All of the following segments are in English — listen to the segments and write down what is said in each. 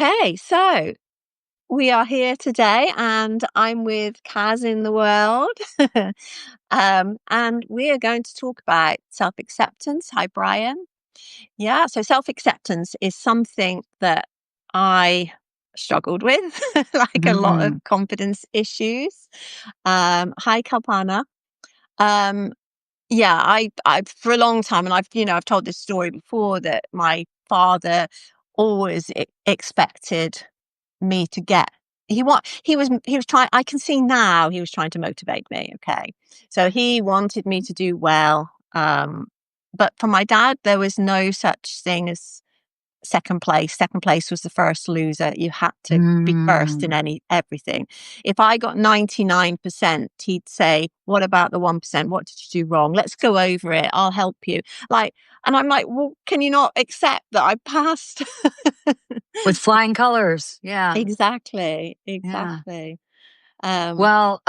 Okay, so we are here today, and I'm with Kaz in the world. And we are going to talk about self acceptance. Hi, Brian. Yeah, so self acceptance is something that I struggled with, like a lot of Mhm. confidence issues. Hi, Kalpana. Um, yeah, I for a long time, and I've told this story before that my father always expected me to get. He was trying. I can see now he was trying to motivate me. Okay, so he wanted me to do well. But for my dad, there was no such thing as second place. Second place was the first loser. You had to be first in Mm. everything. If I got 99%, he'd say, "What about the 1%? What did you do wrong? Let's go over it. I'll help you." Like, and I'm like, "Well, can you not accept that I passed?" With flying colors. Yeah. Exactly, Yeah. exactly. Um, Well,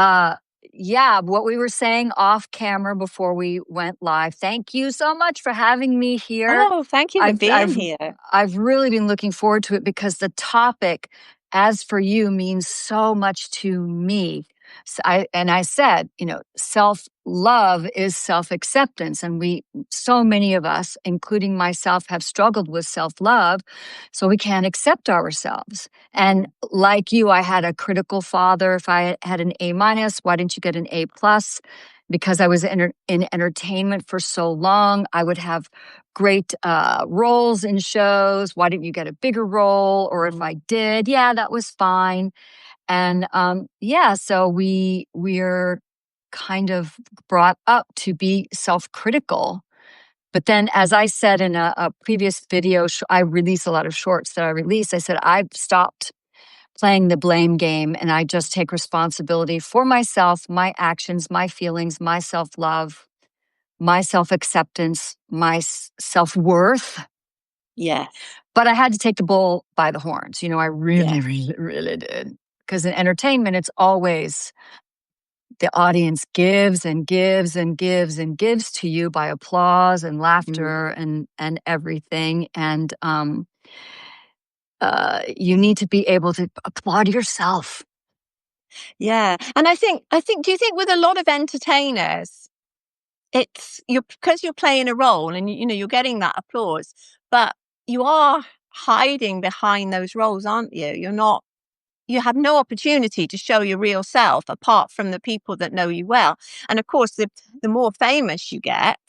yeah, what we were saying off camera before we went live. Thank you so much for having me here. oh, thank you for I've being I've here. I've really been looking forward to it because the topic, as for you, means so much to me. I said, self love is self acceptance, and so many of us, including myself, have struggled with self love, so we can't accept ourselves. And like you, I had a critical father. If I had an A minus, why didn't you get an A plus? Because I was in entertainment for so long, I would have great roles in shows. Why didn't you get a bigger role? Or if I Mm. did, yeah, that was fine. And yeah, so we're kind of brought up to be self-critical. But then, as I said in a previous video, I release a lot of shorts that I release. I said I've stopped playing the blame game, and I just take responsibility for myself, my actions, my feelings, my self-love, my self-acceptance, my self-worth. Yes. But I had to take the bull by the horns. I really, Yes. really, really did. Because in entertainment, it's always the audience gives and gives and gives and gives to you by applause and laughter Mm. and everything. And you need to be able to applaud yourself. Yeah. And I think, do you think with a lot of entertainers, you're because you're playing a role and you're getting that applause, but you are hiding behind those roles, aren't you? You have no opportunity to show your real self apart from the people that know you well. And of course, the more famous you get,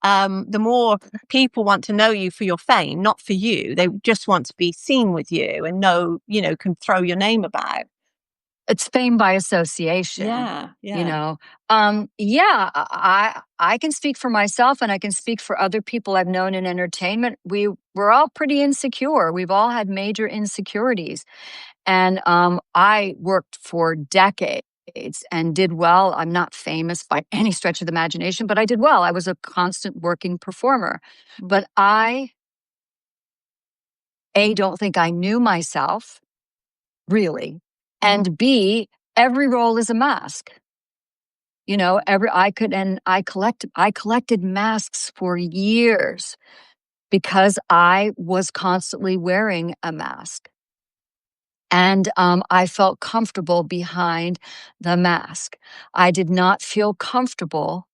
the more people want to know you for your fame, not for you. They just want to be seen with you and can throw your name about. It's fame by association. Yeah, You yeah. know, yeah, I can speak for myself, and I can speak for other people I've known in entertainment. We're all pretty insecure. We've all had major insecurities, and I worked for decades and did well. I'm not famous by any stretch of the imagination, but I did well. I was a constant working performer, Mm, but I don't think I knew myself really, mm, and B, every role is a mask. I collected masks for years because I was constantly wearing a mask. And I felt comfortable behind the mask. I did not feel comfortable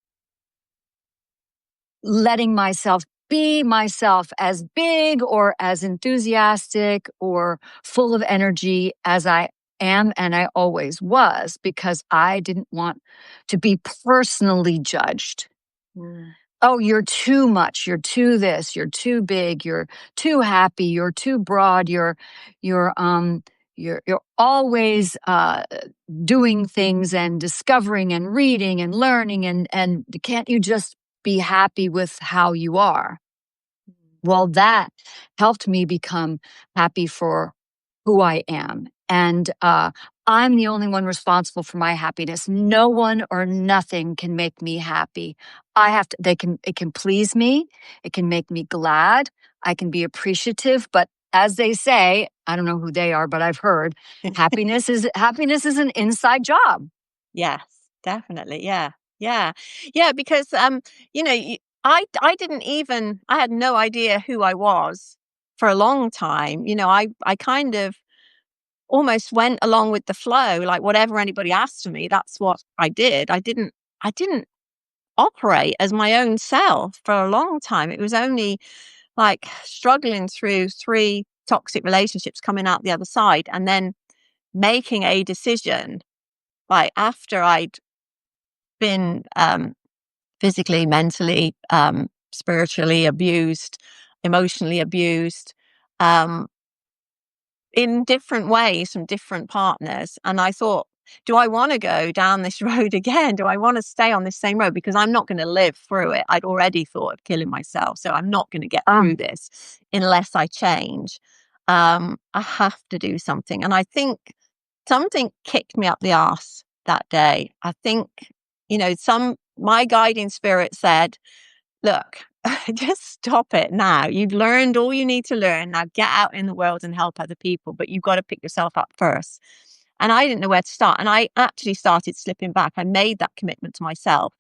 letting myself be myself, as big or as enthusiastic or full of energy as I am and I always was, because I didn't want to be personally judged. mm. Oh, you're too much. You're too this. You're too big. You're too happy. You're too broad. You're you're always doing things and discovering and reading and learning, and can't you just be happy with how you are? Well, that helped me become happy for who I am. And I'm the only one responsible for my happiness. No one or nothing can make me happy. It can please me. It can make me glad. I can be appreciative. But as they say, I don't know who they are, but I've heard happiness is an inside job. Yes, definitely. Yeah, yeah, yeah. Because I had no idea who I was for a long time, I kind of almost went along with the flow, like whatever anybody asked of me, that's what I did. I didn't operate as my own self for a long time. It was only like struggling through 3 toxic relationships, coming out the other side, and then making a decision, like after I'd been physically, mentally, spiritually abused, emotionally abused, um, in different ways from different partners. And I thought, do I want to go down this road again? Do I want to stay on this same road? Because I'm not going to live through it. I'd already thought of killing myself. So I'm not going to get through Um, this unless I change. I have to do something. And I think something kicked me up the arse that day. I think, my guiding spirit said, look, just stop it now. You've learned all you need to learn. Now get out in the world and help other people, but you've got to pick yourself up first. And I didn't know where to start. And I actually started slipping back. I made that commitment to myself.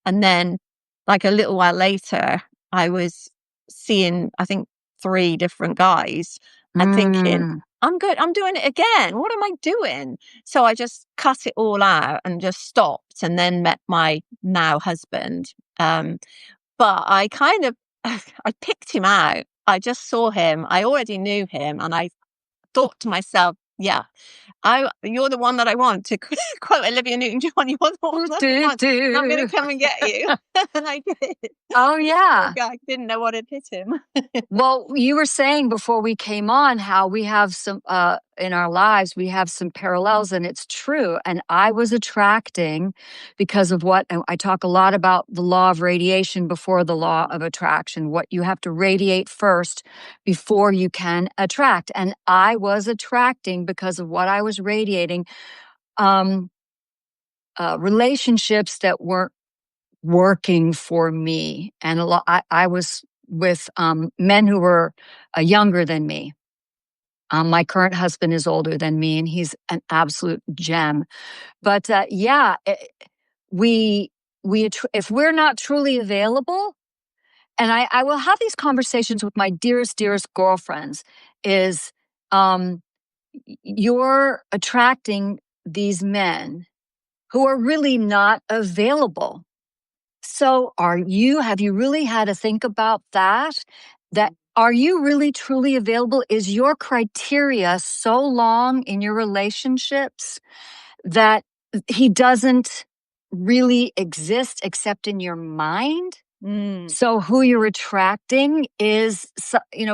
And then, like a little while later, I was seeing, I think, 3 different guys and thinking, mm, I'm good. I'm doing it again. What am I doing? So I just cut it all out and just stopped, and then met my now husband. But I kind of I picked him out. I just saw him. I already knew him, and I thought to myself, "Yeah, you're the one that I want." To quote Olivia Newton-John, "You're the one that I do, want. I'm going do. to come and get you." And I did. Oh, Poor yeah. guy didn't know what had hit him. Well, you were saying before we came on how we have some in our lives, we have some parallels, and it's true. And I was attracting because of what and I talk a lot about the law of radiation before the law of attraction, what you have to radiate first before you can attract. And I was attracting because of what I was radiating, um, relationships that weren't working for me. And a lot, I was with men who were younger than me. My current husband is older than me, and he's an absolute gem. But we if we're not truly available, and I will have these conversations with my dearest girlfriends. Is um, you're attracting these men who are really not available. So have you really had to think about that? That are you really truly available? Is your criteria so long in your relationships that he doesn't really exist except in your mind? Mm, So who you're attracting is,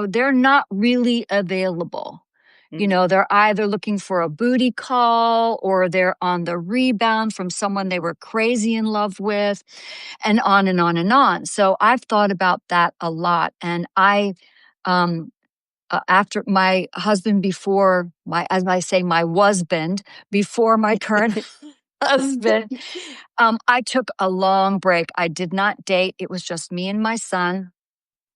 they're not really available. mm, They're either looking for a booty call or they're on the rebound from someone they were crazy in love with, and on and on and on. So I've thought about that a lot. And um, after my husband, as I say, my husband, before my current husband, I took a long break. I did not date. It was just me and my son,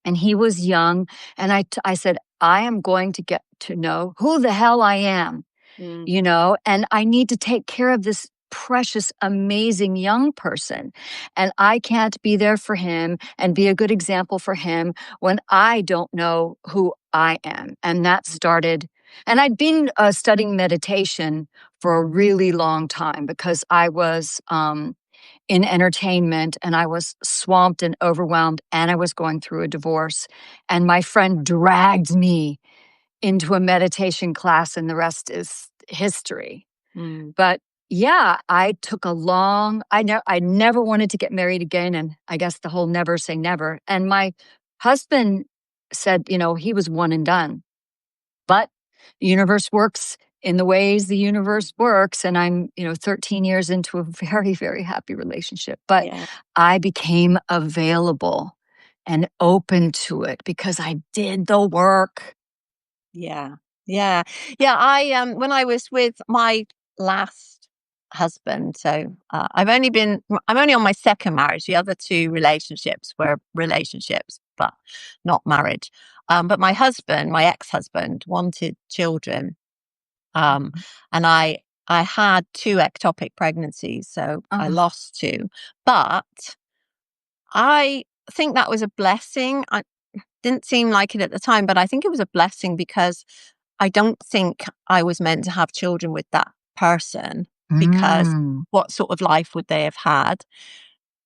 and he was young. And I said, I am going to get to know who the hell I am, mm, and I need to take care of this precious, amazing young person. And I can't be there for him and be a good example for him when I don't know who I am. And that started, and I'd been studying meditation for a really long time because I was in entertainment and I was swamped and overwhelmed and I was going through a divorce. And my friend dragged me into a meditation class, and the rest is history. mm. But yeah, I took a long, I never wanted to get married again. And I guess the whole never say never. And my husband said, he was one and done. But the universe works in the ways the universe works. And I'm, 13 years into a very, very happy relationship. But Yeah. I became available and open to it because I did the work. Yeah. Yeah. Yeah. When I was with my last husband, so I'm only on my second marriage. The other 2 relationships were relationships, but not marriage. But my husband, my ex-husband, wanted children. Um, Mhm. and I had 2 ectopic pregnancies, so I Oh, lost 2. But I think that was a blessing. Didn't seem like it at the time, but I think it was a blessing because I don't think I was meant to have children with that person, because Mm, what sort of life would they have had?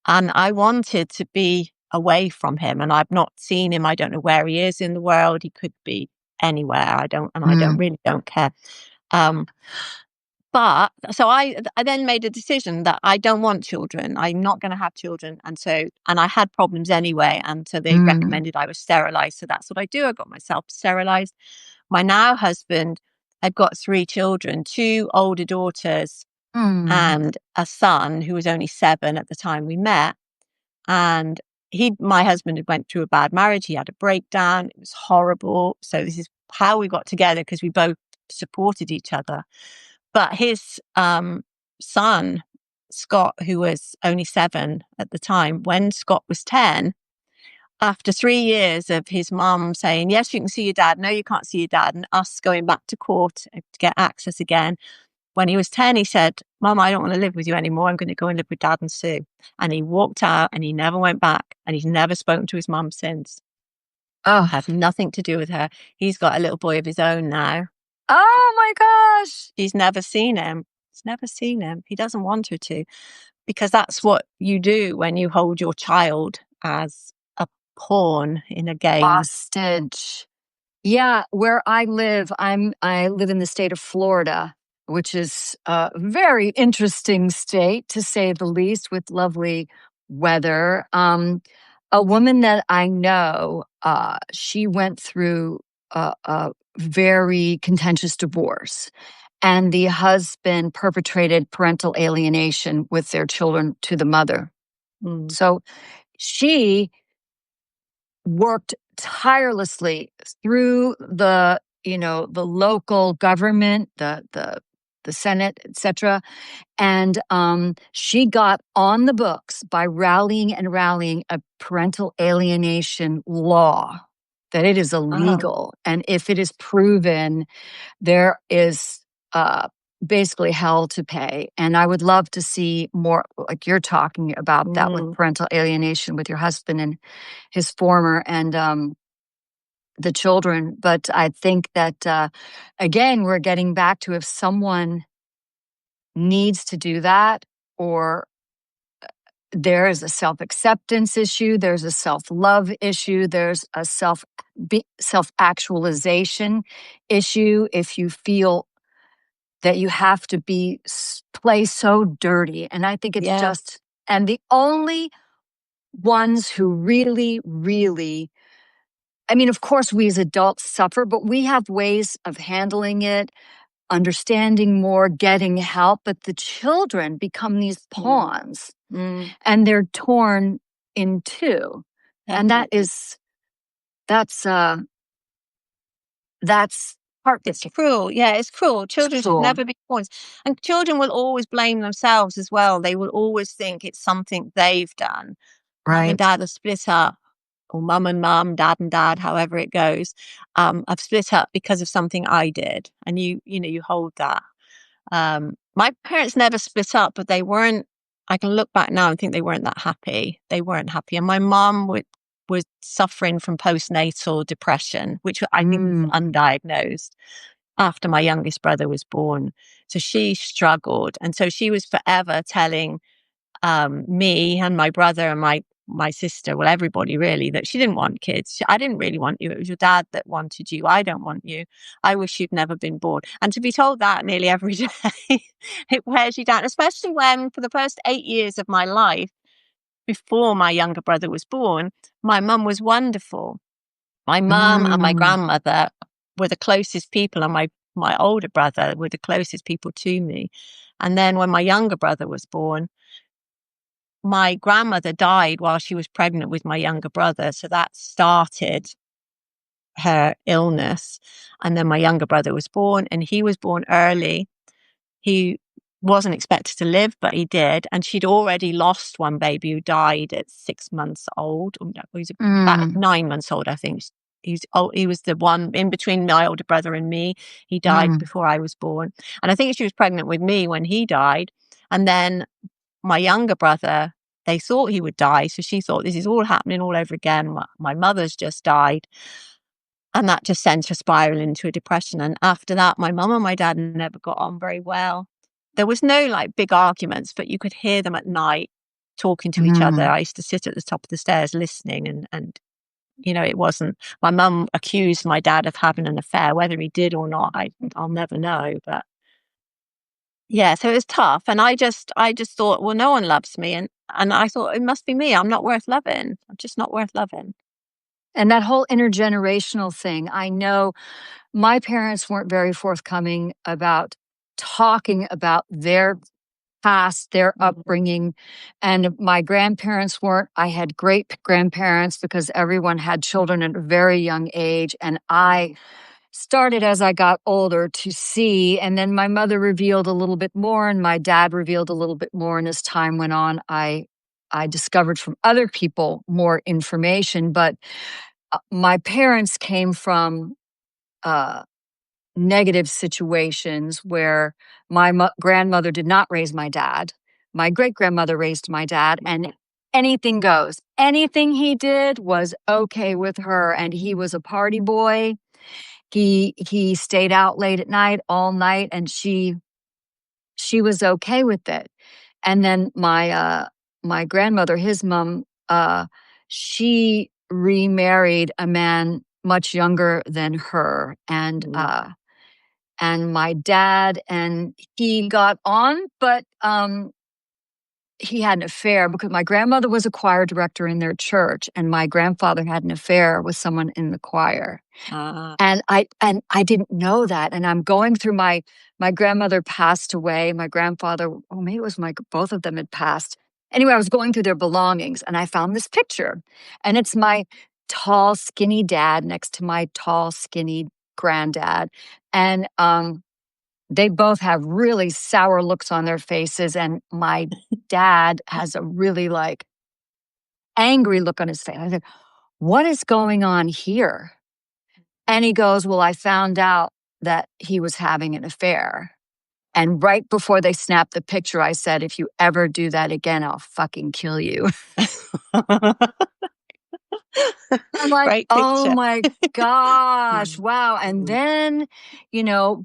And I wanted to be away from him, and I've not seen him. I don't know where he is in the world. He could be anywhere. I don't mm, really don't care. Um, but so I then made a decision that I don't want children. I'm not going to have children. And I had problems anyway. And so they mm, recommended I was sterilized. So that's what I do. I got myself sterilized. My now husband had got 3 children, 2 older daughters mm. and a son who was only 7 at the time we met. And my husband had went through a bad marriage. He had a breakdown. It was horrible. So this is how we got together, because we both supported each other. But his son, Scott, who was only 7 at the time, when Scott was 10, after 3 years of his mum saying, yes, you can see your dad, no, you can't see your dad, and us going back to court to get access again, when he was 10, he said, Mum, I don't want to live with you anymore. I'm going to go and live with Dad and Sue. And he walked out and he never went back. And he's never spoken to his mum since. Oh, Had nothing to do with her. He's got a little boy of his own now. oh my gosh. She's never seen him. He's never seen him. He doesn't want her to, because that's what you do when you hold your child as a pawn in a game. Hostage. Yeah, where I live in the state of Florida, which is a very interesting state to say the least, with lovely weather. A woman that I know, she went through a very contentious divorce, and the husband perpetrated parental alienation with their children to the mother. Mm, So she worked tirelessly through the local government, the Senate, etc. And she got on the books by rallying a parental alienation law, that it is wow. illegal, and if it is proven, there is uh, basically hell to pay. And I would love to see more, like you're talking about that, with Mm, parental alienation with your husband and his former, and the children. But I think that, again, we're getting back to, if someone needs to do that, or there is a self acceptance issue, there's a self love issue, there's a self actualization issue. If you feel that you have to play so dirty, and I think it's yeah. just, and the only ones who really, really, I mean, of course, we as adults suffer, but we have ways of handling it, understanding more, getting help. But the children become these Mm, pawns, mm, and they're torn in two. And definitely. that's that's It's heartbreaking. cruel. Yeah, it's cruel. It's Children should cruel, never be pawns. And children will always blame themselves as well. They will always think it's something they've done. Mum and right? dad have split up, or mum and mum, dad and dad, however it goes. I've split up because of something I did. And you hold that. My parents never split up, but they weren't, I can look back now and think they weren't that happy. They weren't happy. And my mum was suffering from postnatal depression, which I think is Mm, undiagnosed, after my youngest brother was born. So she struggled. And so she was forever telling me and my brother and my sister, well, everybody really, that she didn't want kids. I didn't really want you. It was your dad that wanted you. I don't want you. I wish you'd never been born. And to be told that nearly every day, it wears you down, especially when for the first 8 years of my life, before my younger brother was born, my mum was wonderful. My mum and my mm, grandmother were the closest people, and my older brother were the closest people to me. And then when my younger brother was born, my grandmother died while she was pregnant with my younger brother. So that started her illness. And then my younger brother was born, and he was born early. He wasn't expected to live, but he did. And she'd already lost one baby who died at 6 months old. Oh, no, he was about mm, 9 months old, I think. He was the one in between my older brother and me. He died mm, before I was born. And I think she was pregnant with me when he died. And then my younger brother they thought he would die. So she thought, this is all happening all over again. My mother's just died. And that just sent her spiraling into a depression. And after that, my mum and my dad never got on very well. There was no like big arguments, but you could hear them at night talking to each other. Mm. I used to sit at the top of the stairs listening, and it wasn't. My mum accused my dad of having an affair. Whether he did or not, I'll never know. But yeah, so it was tough. And I just thought, well, no one loves me, and I thought it must be me. I'm not worth loving. I'm just not worth loving. And that whole intergenerational thing, I know my parents weren't very forthcoming about talking about their past, their upbringing, and my grandparents weren't. I had great grandparents because everyone had children at a very young age, and I started as I got older to see, and then my mother revealed a little bit more, and my dad revealed a little bit more, and as time went on, I discovered from other people more information, but my parents came from uh, negative situations where my grandmother did not raise my dad. My great grandmother raised my dad, and anything goes. Anything he did was okay with her, and he was a party boy. He stayed out late at night all night, and she was okay with it. And then my grandmother, his mom, she remarried a man much younger than her, and my dad and he got on, but he had an affair because my grandmother was a choir director in their church, and my grandfather had an affair with someone in the choir. Ah, And I didn't know that. And I'm going through my grandmother passed away. My grandfather, oh, maybe it was both of them had passed. Anyway, I was going through their belongings and I found this picture. And it's my tall, skinny dad next to my tall, skinny granddad. And they both have really sour looks on their faces. And my dad has a really like angry look on his face. I said, what is going on here? And he goes, well, I found out that he was having an affair. And right before they snapped the picture, I said, if you ever do that again, I'll fucking kill you. I'm like, great oh picture. my gosh, Mm, wow. And mm, then,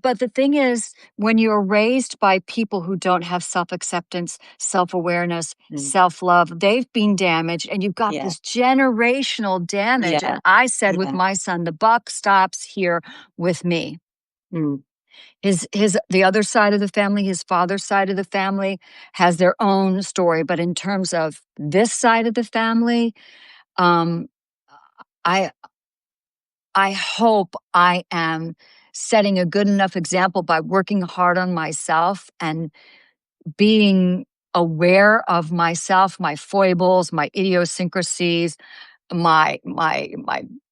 but the thing is, when you're raised by people who don't have self acceptance, self awareness, mm. self love, they've been damaged, and you've got Yeah, this generational damage. yeah, And I said with yeah. my son, the buck stops here with me. Mm, The other side of the family, his father's side of the family, has their own story. But in terms of this side of the family, um, I I hope I am setting a good enough example by working hard on myself and being aware of myself, my foibles, my idiosyncrasies, my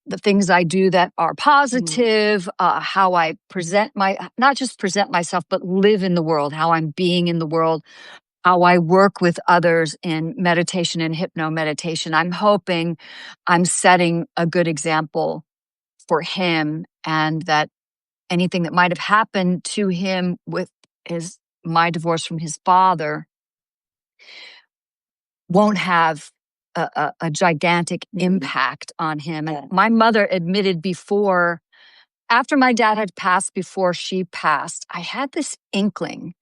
the things I do that are mm, positive, how I present not just present myself, but live in the world, how I'm being in the world, how I work with others in meditation and hypno meditation. I'm hoping I'm setting a good example for him, and that anything that might have happened to him with his my divorce from his father won't have a gigantic mm. impact on him. And Yeah. my mother admitted after my dad had passed, before she passed, I had this inkling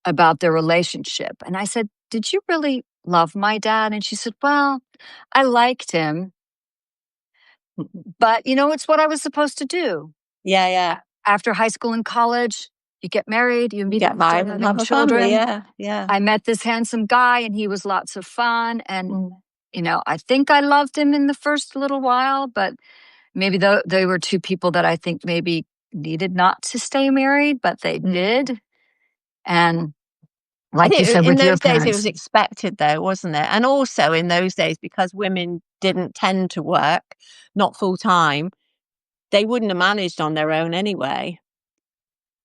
about their relationship. And I said, did you really love my dad? And she said, well, I liked him, but it's what I was supposed to do. Yeah, yeah. After high school and college, you get married, you You get immediately start married and having have a family. children. Yeah, yeah. I met this handsome guy and he was lots of fun. And, Mm, I think I loved him in the first little while, but maybe they were two people that I think maybe needed not to stay married, but they mm. did. And I like you think said in with your those days it was parents, expected, though, wasn't it? And also in those days, because women didn't tend to work, not full time, they wouldn't have managed on their own anyway.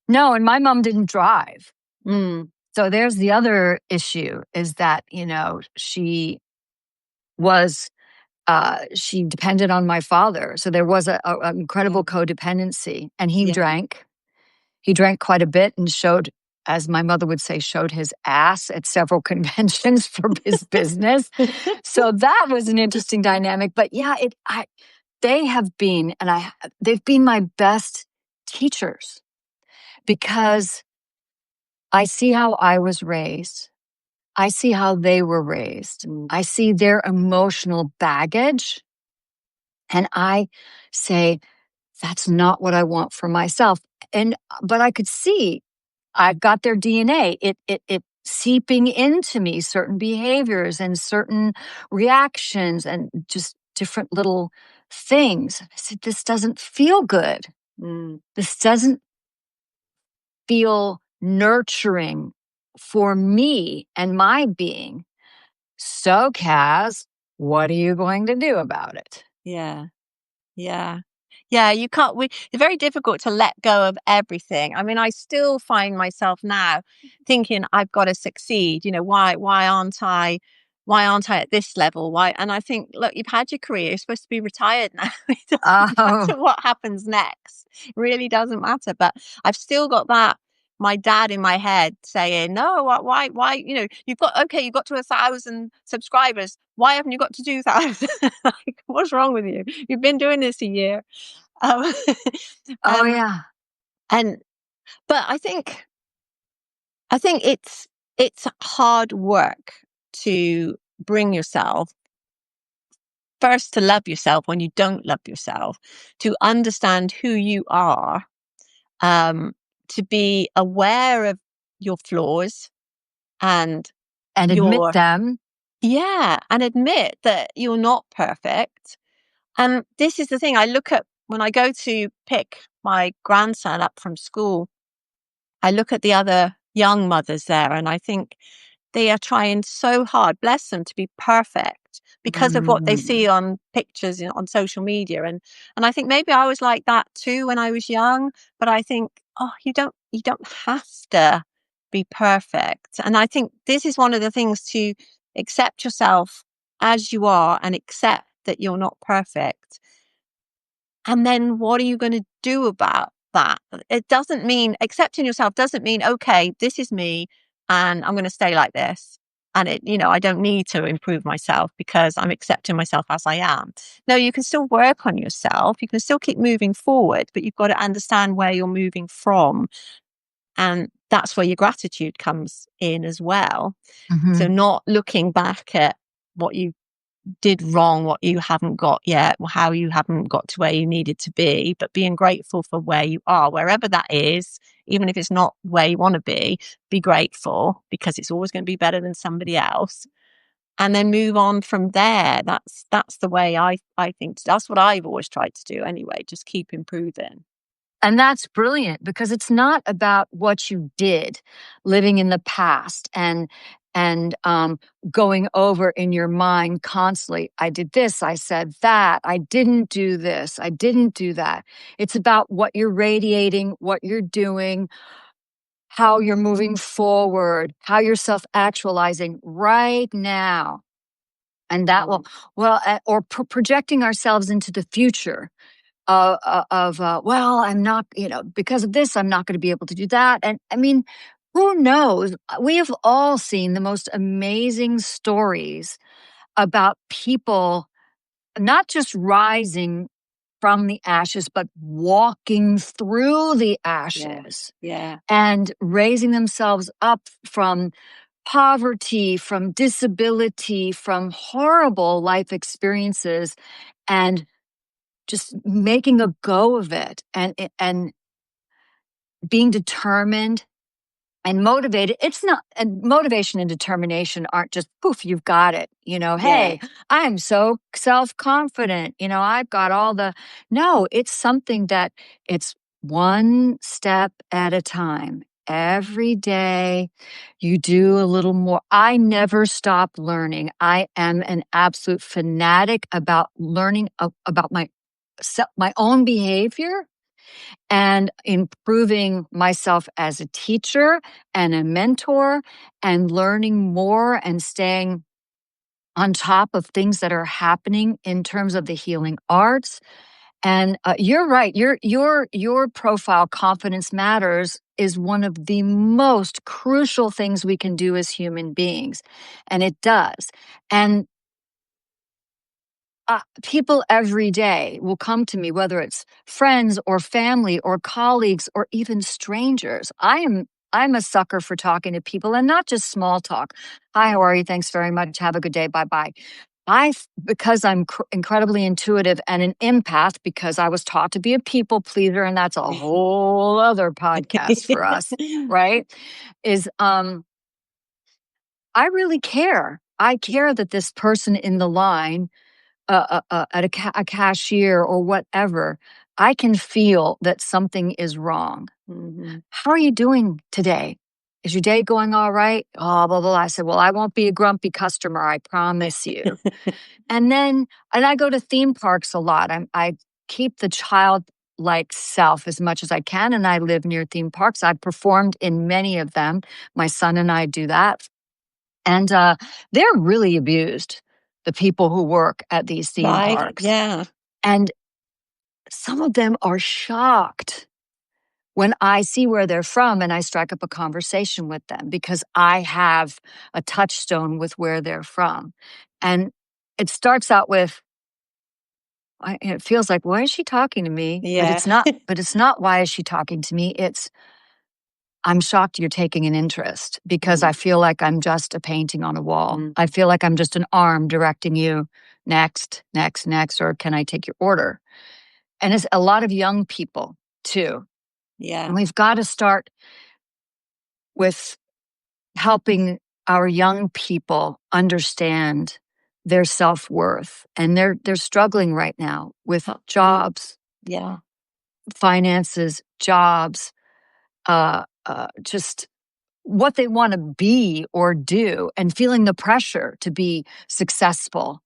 no, and my mom didn't drive. Mm, So there's the other issue is that, was she depended on my father. So there was an yeah, incredible codependency, and yeah. he drank quite a bit and showed as my mother would say, showed his ass at several conventions for his business. So that was an interesting dynamic. But yeah, they have been, they've been my best teachers because I see how I was raised. I see how they were raised. I see their emotional baggage. And I say, that's not what I want for myself. But I could see I've got their DNA. It seeping into me certain behaviors and certain reactions and just different little things. I said, this doesn't feel good. This doesn't feel nurturing for me and my being. So, Kaz, what are you going to do about it? Yeah. Yeah. Yeah, you can't it's very difficult to let go of everything. I mean, I still find myself now thinking I've got to succeed. Why aren't I at this level? Why? And I think, look, you've had your career, you're supposed to be retired now. It doesn't Oh, matter what happens next. It really doesn't matter. But I've still got my dad in my head saying, no, why, you've got to 1,000 subscribers. Why haven't you got to 2,000? Like, what's wrong with you? You've been doing this a year. Um, oh um, yeah. and, but I think it's hard work to bring yourself first to love yourself when you don't love yourself, to understand who you are, um, to be aware of your flaws and And admit your them. yeah, and admit that you're not perfect. And this is the thing I look at when I go to pick my grandson up from school. I look at the other young mothers there and I think they are trying so hard, bless them, to be perfect because of what they see on pictures on social media. And I think maybe I was like that too when I was young, but I think, oh, you don't have to be perfect. And I think this is one of the things, to accept yourself as you are and accept that you're not perfect. And then what are you going to do about that? It doesn't mean accepting yourself doesn't mean, okay, this is me and I'm going to stay like this. And I don't need to improve myself because I'm accepting myself as I am. No, you can still work on yourself. You can still keep moving forward, but you've got to understand where you're moving from. And that's where your gratitude comes in as well. So not looking back at what you did wrong, what you haven't got yet, or how you haven't got to where you needed to be, but being grateful for where you are, wherever that is, even if it's not where you want to be grateful because it's always going to be better than somebody else. And then move on from there. That's the way I think. That's what I've always tried to do anyway. Just keep improving. And that's brilliant because it's not about what you did living in the past and going over in your mind constantly. I did this, I said that, I didn't do this, I didn't do that. It's about what you're radiating, what you're doing, how you're moving forward, how you're self-actualizing right now. And that will, or projecting ourselves into the future well, I'm not, because of this, I'm not going to be able to do that. And I mean, who knows? We have all seen the most amazing stories about people not just rising from the ashes, but walking through the ashes Yeah. and raising themselves up from poverty, from disability, from horrible life experiences, and just making a go of it and being determined and motivated. It's not, and motivation and determination aren't just poof, you've got it. Yeah. Hey, I'm so self-confident. I've got all no, it's something that it's one step at a time. Every day you do a little more. I never stop learning. I am an absolute fanatic about learning about my own behavior and improving myself as a teacher and a mentor and learning more and staying on top of things that are happening in terms of the healing arts And you're right. Your profile, Confidence Matters, is one of the most crucial things we can do as human beings, and it does. And people every day will come to me, whether it's friends or family or colleagues or even strangers. I'm a sucker for talking to people, and not just small talk. Hi, how are you? Thanks very much. Have a good day. Bye bye. Because I'm incredibly intuitive and an empath, because I was taught to be a people pleaser, and that's a whole other podcast for us, right? Is I really care. I care that this person in the line, at a cashier or whatever, I can feel that something is wrong. Mhm. How are you doing today? Is your day going all right? Oh, blah, blah, blah. I said, well, I won't be a grumpy customer. I promise you. And I go to theme parks a lot. I keep the childlike self as much as I can, and I live near theme parks. I've performed in many of them. My son and I do that. And they're really abused, the people who work at these theme Right? parks. Yeah. And some of them are shocked when I see where they're from and I strike up a conversation with them, because I have a touchstone with where they're from. And it starts out with, it feels like, why is she talking to me? But Yeah. it's not, why is she talking to me? It's, I'm shocked you're taking an interest, because I Mm, feel like I'm just a painting on a wall. mm, I feel like I'm just an arm directing you next, next, next, or can I take your order? And it's a lot of young people too. And yeah. we've got to start with helping our young people understand their self-worth. And they're struggling right now with jobs, Yeah. finances, jobs, just what they want to be or do, and feeling the pressure to be successful.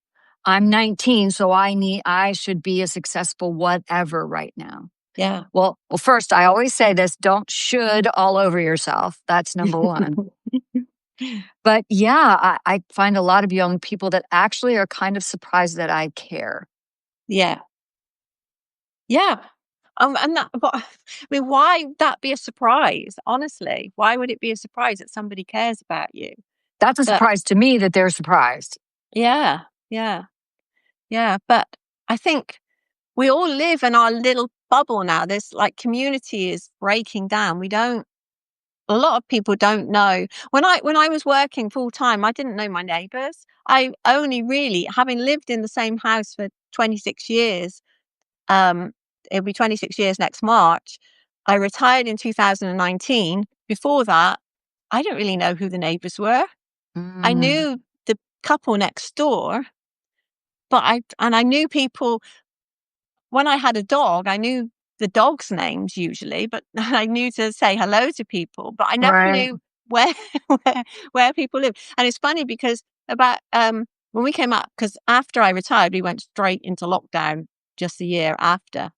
I'm 19, so I should be a successful whatever right now. Yeah. Well, first, I always say this, don't should all over yourself. That's number one. But yeah, I find a lot of young people that actually are kind of surprised that I care. Yeah. Yeah. And that, but I mean, why would that be a surprise? Honestly, why would it be a surprise that somebody cares about you? That's a But surprise to me that they're surprised. yeah, yeah, yeah. But I think we all live in our little bubble now. This like community is breaking down. We don't. A lot of people don't know. When I was working full time, I didn't know my neighbours. I only really, having lived in the same house for 26 years. Um, it'll be 26 years next March. I retired in 2019. Before that, I didn't really know who the neighbors were. I Mm, knew the couple next door, but I knew people. When I had a dog, I knew the dog's names usually, but I knew to say hello to people, but I never right. knew where where, where people live. And it's funny because about when we came up, because after I retired, we went straight into lockdown just a year after.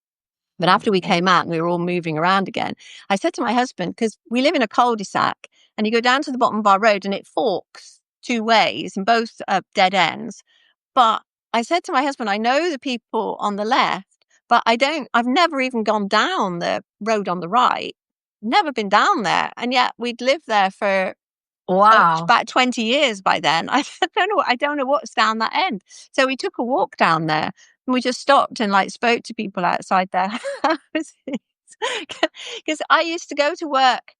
But after we came out and we were all moving around again, I said to my husband, because we live in a cul-de-sac and you go down to the bottom of our road and it forks two ways and both are dead ends. But I said to my husband, I know the people on the left, but I've never even gone down the road on the right, never been down there. And yet we'd lived there for Wow. about 20 years by then. I don't know what's down that end. So we took a walk down there and we just stopped and like spoke to people outside their houses. Because I used to go to work.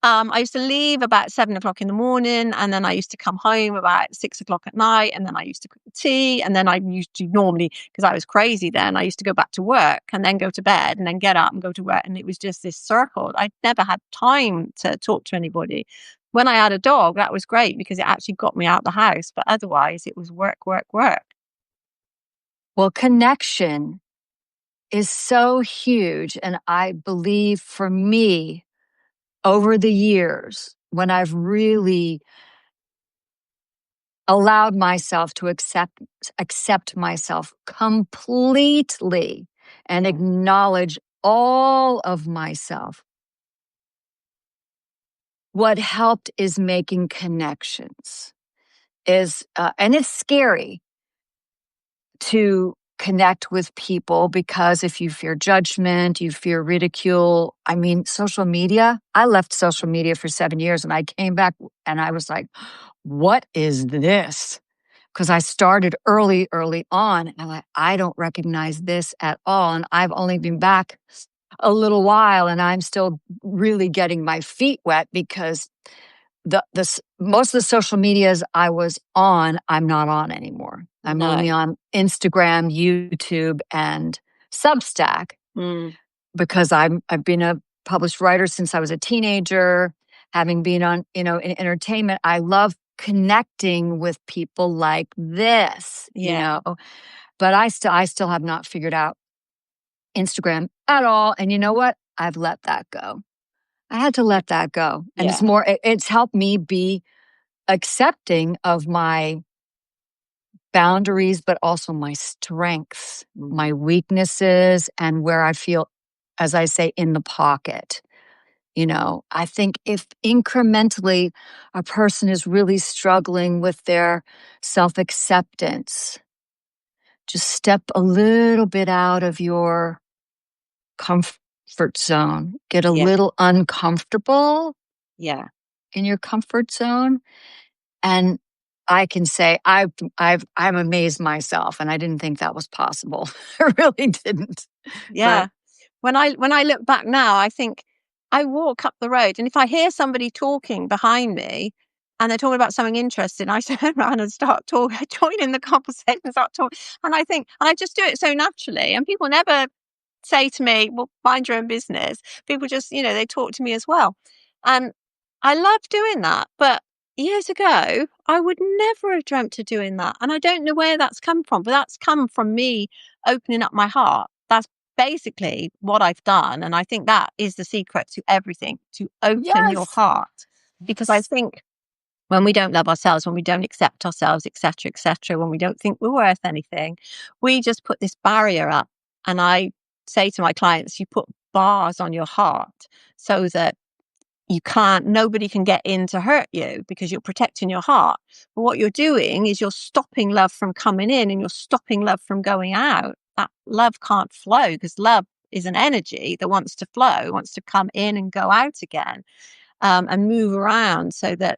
I used to leave about 7 o'clock in the morning, and then I used to come home about 6 o'clock at night, and then I used to cook the tea, and then I used to normally, because I was crazy then, I used to go back to work and then go to bed and then get up and go to work, and it was just this circle. I never had time to talk to anybody. When I had a dog, that was great because it actually got me out the house, but otherwise it was work, work, work. Well, connection is so huge. And I believe for me, over the years, when I've really allowed myself to accept myself completely and Yeah, acknowledge all of myself, what helped is making connections. Is and it's scary to connect with people, because if you fear judgment, you fear ridicule. I mean, social media, I left social media for 7 years and I came back and I was like, what is this? Because I started early on, and I don't recognize this at all. And I've only been back a little while, and I'm still really getting my feet wet, because most of the social medias I was on, I'm not on anymore. I'm only No. on Instagram, YouTube, and Substack, Mm. because I've been a published writer since I was a teenager. Having been on, in entertainment, I love connecting with people like this, Yeah. But I still have not figured out Instagram at all. And you know what? I've let that go. I had to let that go. And Yeah. it's helped me be accepting of my boundaries, but also my strengths, Mm. my weaknesses, and where I feel, as I say, in the pocket. I think if incrementally a person is really struggling with their self acceptance, just step a little bit out of your comfort zone, get a Yeah. little uncomfortable Yeah. in your comfort zone. And I can say I'm amazed myself, and I didn't think that was possible. I really didn't. But Yeah. When I look back now, I think I walk up the road, and if I hear somebody talking behind me and they're talking about something interesting, I turn around and start talking, join in the conversation, start talking. And I just do it so naturally. And people never say to me, well, mind your own business. People just, they talk to me as well. And I love doing that. But years ago, I would never have dreamt of doing that. And I don't know where that's come from, but that's come from me opening up my heart. That's basically what I've done. And I think that is the secret to everything, to open your yes, heart. Because I think when we don't love ourselves, when we don't accept ourselves, et cetera, when we don't think we're worth anything, we just put this barrier up. And I say to my clients, you put bars on your heart so that nobody can get in to hurt you, because you're protecting your heart. But what you're doing is you're stopping love from coming in, and you're stopping love from going out. That love can't flow, because love is an energy that wants to flow, wants to come in and go out again, and move around so that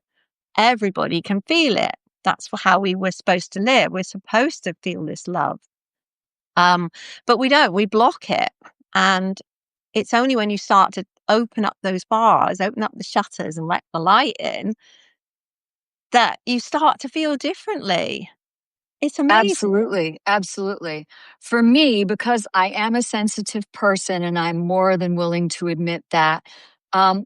everybody can feel it. That's how we were supposed to live. We're supposed to feel this love. Um, but we don't, we block it. And it's only when you start to open up those bars, open up the shutters and let the light in, that you start to feel differently. It's amazing. absolutely, absolutely. For me, because I am a sensitive person, and I'm more than willing to admit that, um,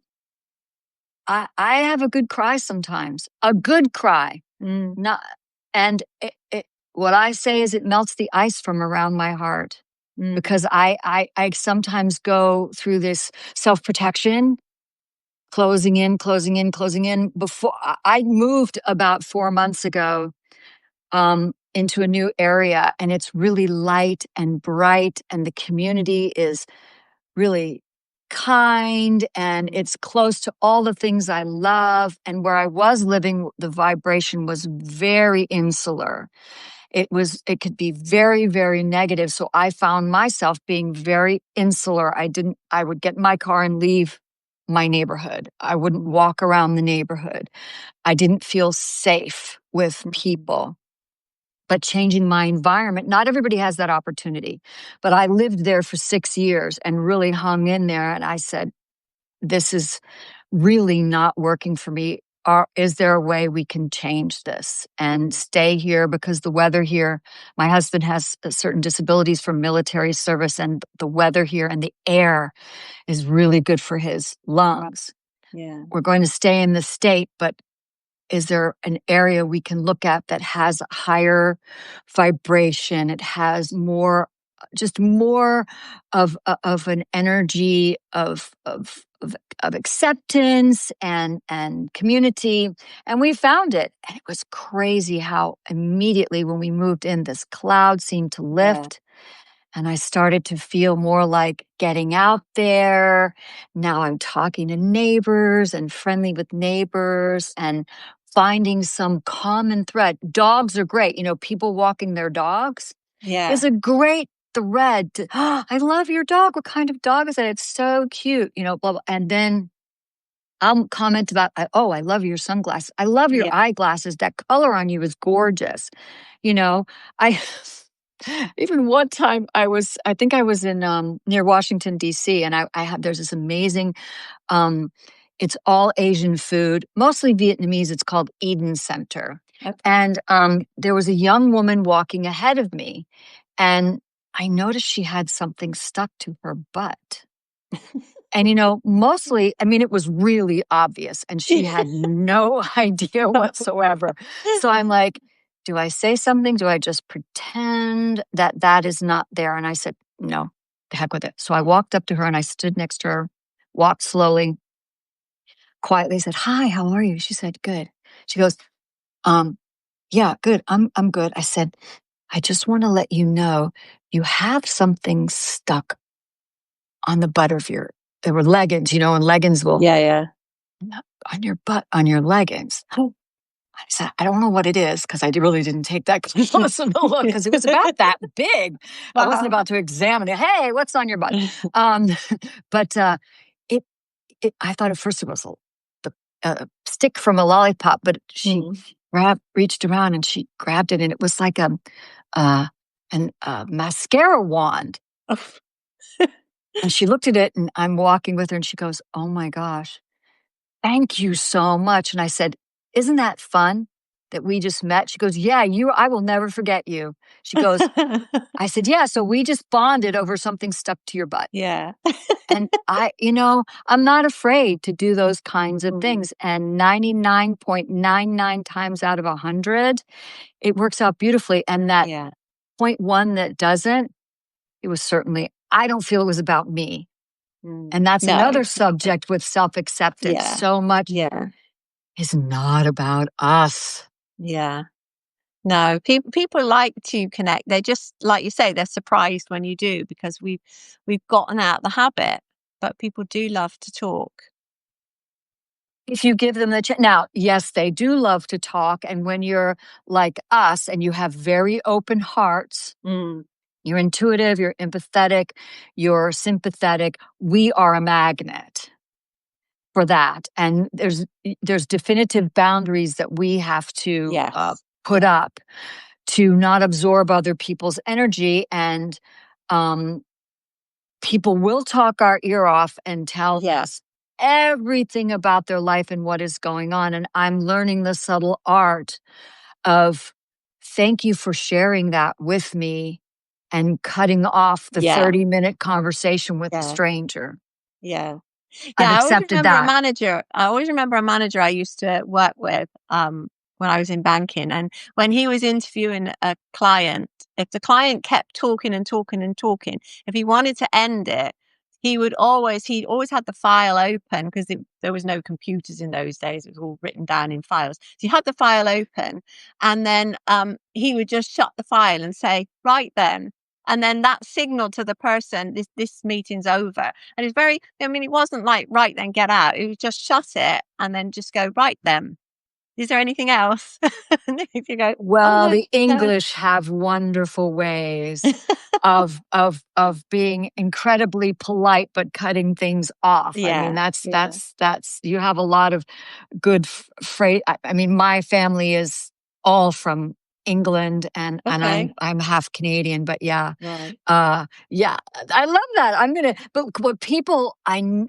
I have a good cry sometimes. A good cry. Mm, Not and what I say is, it melts the ice from around my heart, mm, because I sometimes go through this self-protection, closing in, closing in, closing in. Before I moved about 4 months ago, into a new area, and it's really light and bright, and the community is really kind, and mm, it's close to all the things I love. And where I was living, the vibration was very insular. It could be very, very negative. So I found myself being very insular. I would get in my car and leave my neighborhood. I wouldn't walk around the neighborhood. I didn't feel safe with mm, people. But changing my environment, not everybody has that opportunity. But I lived there for 6 years and really hung in there. And I said, this is really not working for me. Is there a way we can change this and mm, stay here? Because the weather here, my husband has certain disabilities from military service, and the weather here and the air is really good for his right. lungs. Yeah. We're going to stay in the state, but is there an area we can look at that has higher vibration? It has more, just more of an energy of acceptance and community. And we found it, and it was crazy how immediately when we moved in, this cloud seemed to Yeah. lift. And I started to feel more like getting out there. Now I'm talking to neighbors and friendly with neighbors and finding some common thread. Dogs are great. People walking their dogs. Yeah. is a great thread to, "Oh, I love your dog. What kind of dog is that? It's so cute," blah, blah. And then I'll comment about, "Oh, I love your sunglasses. I love your Yeah. eyeglasses. That color on you is gorgeous." You know, I even one time I think I was in near Washington D.C. and I have there's this amazing um it's all Asian food, mostly Vietnamese. It's called Eden Center. Okay. And there was a young woman walking ahead of me, and I noticed she had something stuck to her butt. And, mostly, I mean, it was really obvious, and she had no idea whatsoever. So I'm like, do I say something? Do I just pretend that that is not there? And I said, no, the heck with it. So I walked up to her and I stood next to her, walked slowly, quietly, said, "Hi, how are you?" She said, "Good." She goes, um, "Yeah, good. I'm good." I said, "I just want to let you know you have something stuck on the butt of your, there were leggings, and leggings will, Yeah. Yeah. "No, on your butt, on your leggings." Oh, I said, "I don't know what it is," because I really didn't take that close of a look because it was about that big. I wasn't Wow. about to examine it. "Hey, what's on your butt?" But it, I thought at first it was the stick from a lollipop, but she Mm. reached around and she grabbed it, and it was like uh, a mascara wand. Oh. And she looked at it, and I'm walking with her, and she goes, "Oh my gosh, thank you so much." And I said, "Isn't that fun that we just met?" She goes, "Yeah, I will never forget you." She goes, I said, "Yeah, so we just bonded over something stuck to your butt." Yeah. And I'm not afraid to do those kinds of Mm. things. And 99.99 times out of 100, it works out beautifully. And that Yeah. point one that doesn't, it was certainly, I don't feel it was about me. Mm. And that's No. another subject with self acceptance. Yeah. So much Yeah. is not about us. Yeah. No, people like to connect. They're just like you say, they're surprised when you do because we've gotten out the habit, but people do love to talk. If you give them the chance. Now, yes, they do love to talk. And when you're like us and you have very open hearts, Mm. you're intuitive, you're empathetic, you're sympathetic, we are a magnet for that. And there's definitive boundaries that we have to Yes. put up to not absorb other people's energy. And um, people will talk our ear off and tell Yeah. us everything about their life and what is going on. And I'm learning the subtle art of, thank you for sharing that with me and cutting off the Yeah. 30-minute conversation with a Yeah. stranger. Yeah. I've Yeah, accepted that. I always remember a manager I used to work with, when I was in banking, and when he was interviewing a client, if the client kept talking and talking and talking, if he wanted to end it, he always had the file open because there was no computers in those days. It was all written down in files. So he had the file open, and then, he would just shut the file and say, "Right then." And then that signaled to the person, "This meeting's over." And it's very, I mean, it wasn't like, "Right then, get out." It was just shut it and then just go, "Right then. Is there anything else?" And then if you go, "Oh, Well, no, the no." English have wonderful ways of being incredibly polite but cutting things off. I mean, Yeah, that's yeah. that's you have a lot of good phrase. I mean, my family is all from England, and I'm Okay. I'm half Canadian, but yeah, Right. yeah, I love that. I'm gonna. But what people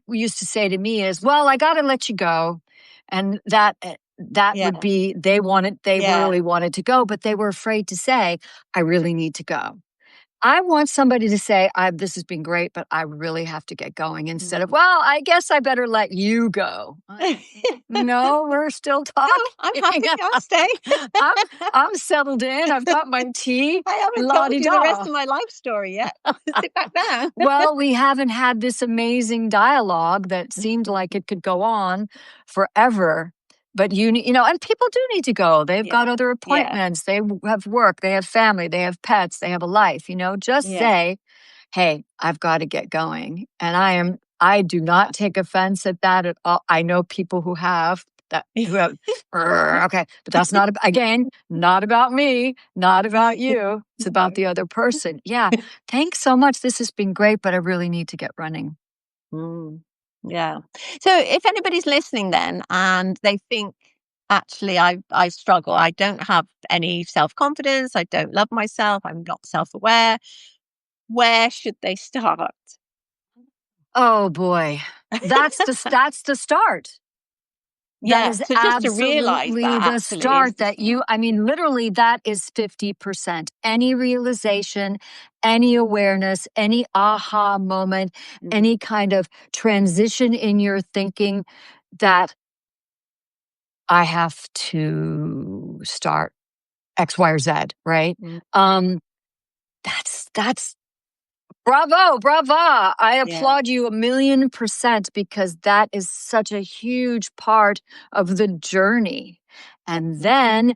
used to say to me is, "Well, I got to let you go," and that would Yeah, be they yeah. really wanted to go, but they were afraid to say, "I really need to go." I want somebody to say, "This has been great, but I really have to get going," instead of, Mm. "Well, I guess I better let you go." No, we're still No, talking. I'm happy. I'll stay. I'm I'm settled in. I've got my tea. I haven't La told di you the rest da. of my life story yet. Sit back down. Well, we haven't had this amazing dialogue that seemed like it could go on forever. But and people do need to go. They've got Yeah, other yeah, appointments. They have work. They have family. They have pets. They have a life. Just yeah. say, "Hey, I've got to get going." And I do not take offense at that at all. I know people who have. That okay, but that's not again, not about me, not about you. It's about the other person. Yeah. Thanks so much. This has been great, but I really need to get running. Mm, yeah. So if anybody's listening then and they think, actually, I struggle, I don't have any self-confidence, I don't love myself, I'm not self-aware, where should they start? Oh boy. That's the start. That Yeah. is So just to realize absolutely that the actually is start the that you start. I mean, literally, that is 50%. Any realization, any awareness, any aha moment, Mm, any kind of transition in your thinking that I have to start X, Y, or Z, right? mm, Um, that's bravo, brava. I yeah. applaud you 1,000,000% because that is such a huge part of the journey. And then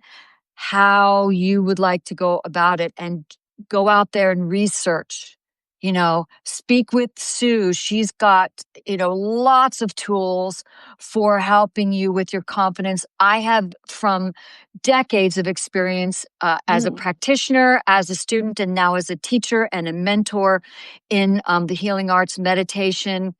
how you would like to go about it and go out there and research. Speak with Sue. She's got, lots of tools for helping you with your confidence. I have from decades of experience as a Mm. practitioner, as a student, and now as a teacher and a mentor in the healing arts meditation,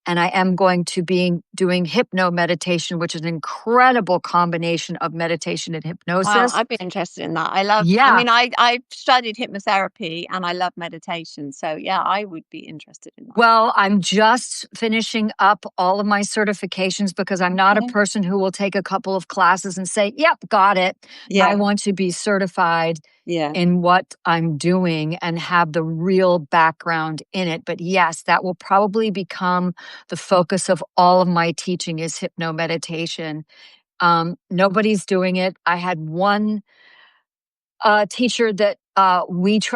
and I am going to be doing hypno meditation, which is an incredible combination of meditation and Wow, hypnosis. I'd be interested in that. I Yeah. mean, I studied hypnotherapy and I love meditation. So yeah, I would be interested in that. Well, I'm just finishing up all of my certifications because I'm not a Okay. person who will take a couple of classes and say, yep, got it. I Yeah. want to be certified Yeah. in what I'm doing and have the real background in it. But yes, that will probably become the focus of all of my teaching is hypno meditation. Nobody's doing it. I had one teacher that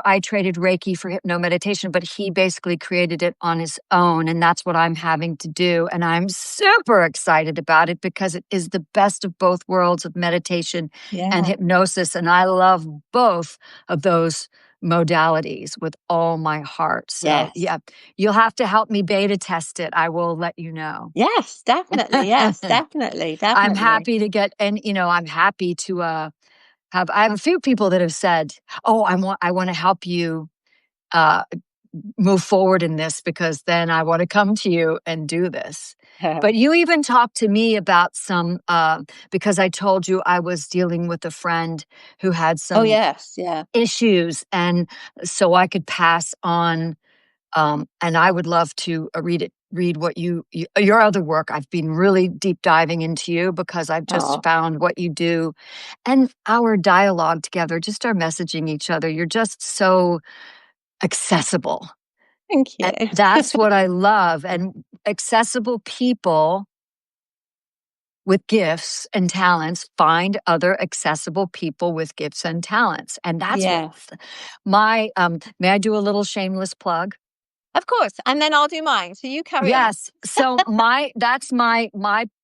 I traded Reiki for hypno meditation, but he basically created it on his own, and that's what I'm having to do. And I'm super excited about it because it is the best of both worlds of meditation and Yeah. hypnosis, and I love both of those modalities with all my heart. So Yes. yeah, you'll have to help me beta test it. I will let you know. Yes, definitely. Yes, definitely. I'm Definitely. happy to get, and I'm happy to I have a few people that have said, "Oh, I want to help you uh, move forward in this because then I want to come to you and do this." But you even talked to me about some because I told you I was dealing with a friend who had Oh some yes, yeah. issues, and so I could pass on. And I would love to read what your other work. I've been really deep diving into you because I've just Oh, found what you do and our dialogue together, just our messaging each other. You're just so accessible. thank you. And that's what I love. And accessible people with gifts and talents find other accessible people with gifts and talents. And that's what Yes. my may I do a little shameless plug? Of course. And then I'll do mine. So you carry on. Yes. So that's my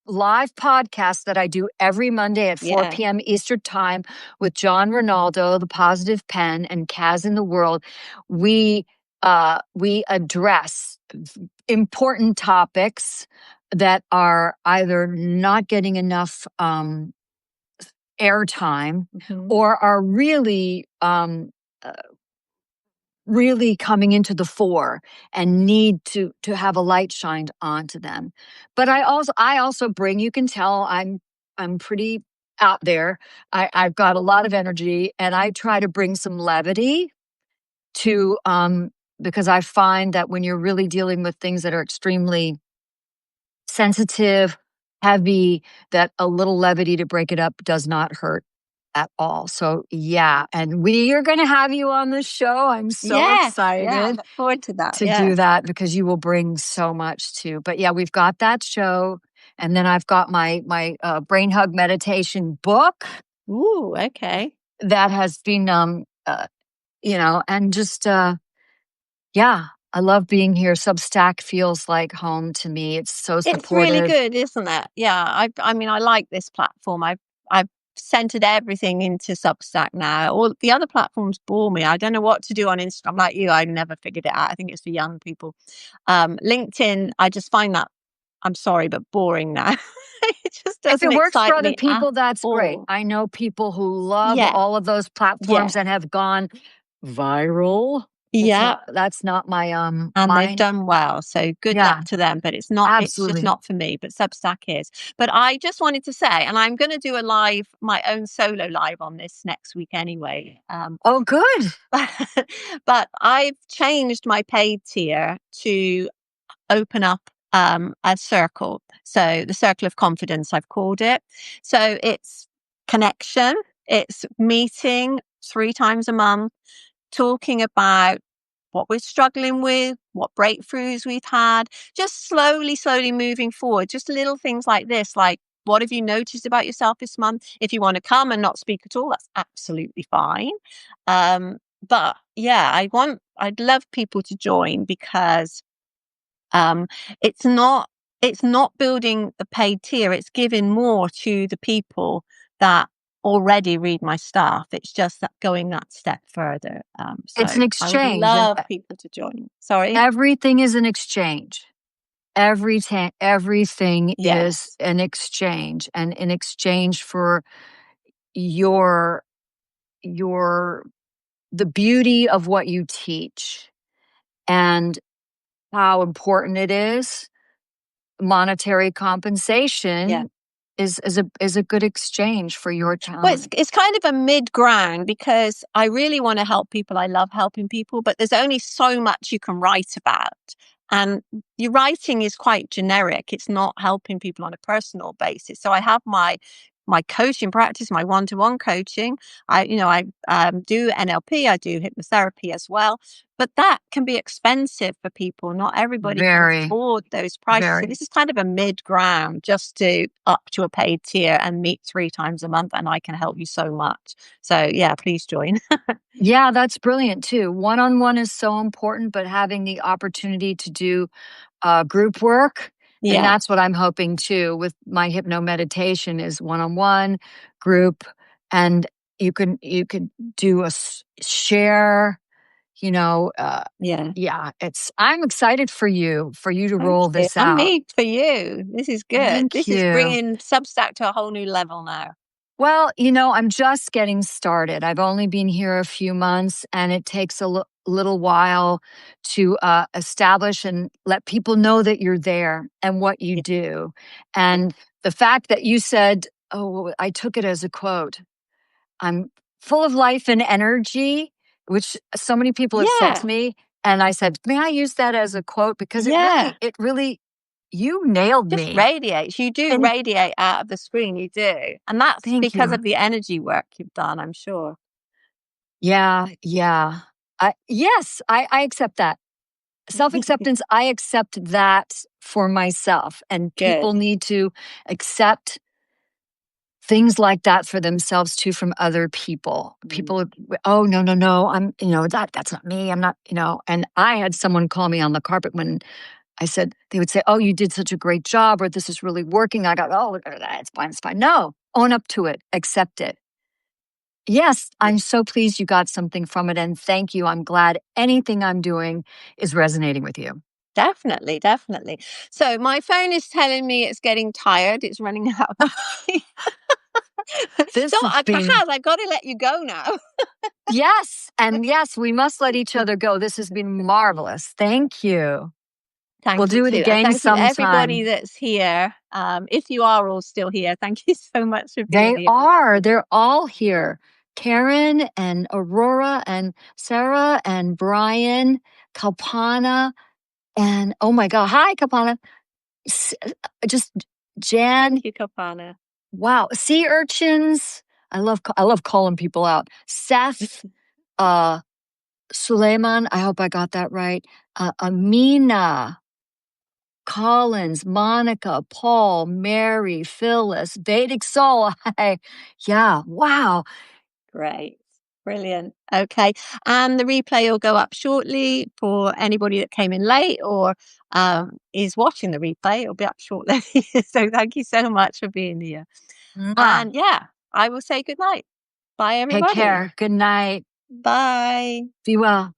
live podcast that I do every Monday at 4 Yeah. p.m. Eastern time with John Ronaldo, the Positive Pen, and Kaz in the World. We address important topics that are either not getting enough airtime Mhm. or are uh, really coming into the fore and need to have a light shined onto them. But I also bring, you can tell I'm pretty out there. I've got a lot of energy and I try to bring some levity to because I find that when you're really dealing with things that are extremely sensitive, heavy, that a little levity to break it up does not hurt at all. So yeah, and we are going to have you on the show. I'm so Yes. Yeah. I excited look forward to that. to do Yes. that because you will bring so much too. But yeah, we've got that show, and then I've got my brain hug meditation book Ooh, okay. that has been and just yeah, I love being here. Substack feels like home to me. It's so It's really supportive. good, isn't it? Yeah, I mean, I like this platform. I've centered everything into Substack now. All the other platforms bore me. I don't know what to do on Instagram. Like you, I never figured it out. I think it's for young people. LinkedIn, I just find that I'm sorry, but boring now. just If doesn't it works for excite other me at people, that's great. all. I know people who love Yeah, all of those platforms yeah, and have gone viral. yeah. That's not my And they've mine. done well, so good luck Yeah, to them, but it's just absolutely. not for me, but Substack is. But I just wanted to say, and I'm gonna do a live, my own solo live on this next week anyway, Oh, good. but I've changed my paid tier to open up, a circle. So the circle of confidence, I've called it. So it's connection, it's meeting 3 times a month, talking about what we're struggling with, what breakthroughs we've had, just slowly, slowly moving forward. Just little things like this, like, what have you noticed about yourself this month? If you want to come and not speak at all, that's absolutely fine. But yeah, I'd love people to join because um, it's not it's not building a paid tier. It's giving more to the people that already read my stuff. It's just that going that step further. It's So an I would exchange, and love people to join. Sorry. everything is an exchange. Everything is Yes. an exchange, and in exchange for your your the beauty of what you teach and how important it is, monetary Yeah. compensation is a good exchange for your Well, it's talent. it's kind of a mid ground because I really want to help people. I love helping people, but there's only so much you can write about. And your writing is quite generic. It's not helping people on a personal basis. So I have my coaching practice, my one-to-one coaching. I do NLP, I do hypnotherapy as well. But that can be expensive for people. Not everybody can Very, afford those prices. So very. this is kind of a mid ground just to up to a paid tier and meet 3 times a month. And I can help you so much. So yeah, please join. Yeah, that's brilliant too. One-on-one is so important, but having the opportunity to do group work, and Yeah, that's what I'm hoping too with my hypno meditation is one-on-one, group, and you can do share, you know, yeah. yeah, I'm excited for you to Thank roll you. this And out. me for you. This is good. Thank This is you. bringing Substack to a whole new level now. Well, I'm just getting started. I've only been here a few months, and it takes a little while to establish and let people know that you're there and what you Yeah, do. yeah, And the fact that you said, oh, I took it as a quote, I'm full of life and energy, which so many people have said to yeah, me. And I said, may I use that as a quote? Because yeah. you nailed Just me. radiates. You do And radiate out of the screen. You do. And that's thank because you. of the energy work you've done, I'm sure. Yeah, yeah. Yes, I accept that. Self-acceptance, I accept that for myself, and Good. people need to accept things like that for themselves too from other people. Mm. People, oh, no, no, no, that's not me. I'm not, and I had someone call me on the carpet when I said, they would say, oh, you did such a great job, or this is really working. I go, oh, it's fine, it's fine. No, own up to it, accept it. Yes, Yeah, I'm so pleased you got something from it, and thank you. I'm glad anything I'm doing is resonating with you. definitely, definitely. So my phone is telling me it's getting tired. It's running out of battery. So This has been I've got to let you go now. yes, and yes, we must let each other go. This has been marvelous. Thank you. We'll Thank you do it too. And again thank you to everybody sometime. that's here. If you are all still here, thank you so much for being They here. are. They're all here. Karen and Aurora and Sarah and Brian, Kalpana, and oh my God, hi Kalpana. Just Thank Jan. you, Kapana. Wow, sea urchins. I love calling people out. Seth, uh, Suleiman. I hope I got that right. Amina, Collins, Monica, Paul, Mary, Phyllis, Vedic Soul. Yeah, wow. Great. Brilliant. Okay. And the replay will go up shortly for anybody that came in late or is watching the replay. It'll be up shortly. So thank you so much for being here. Mwah. And yeah, I will say good night. Bye, Take everybody. care. Good night. Bye. Be well.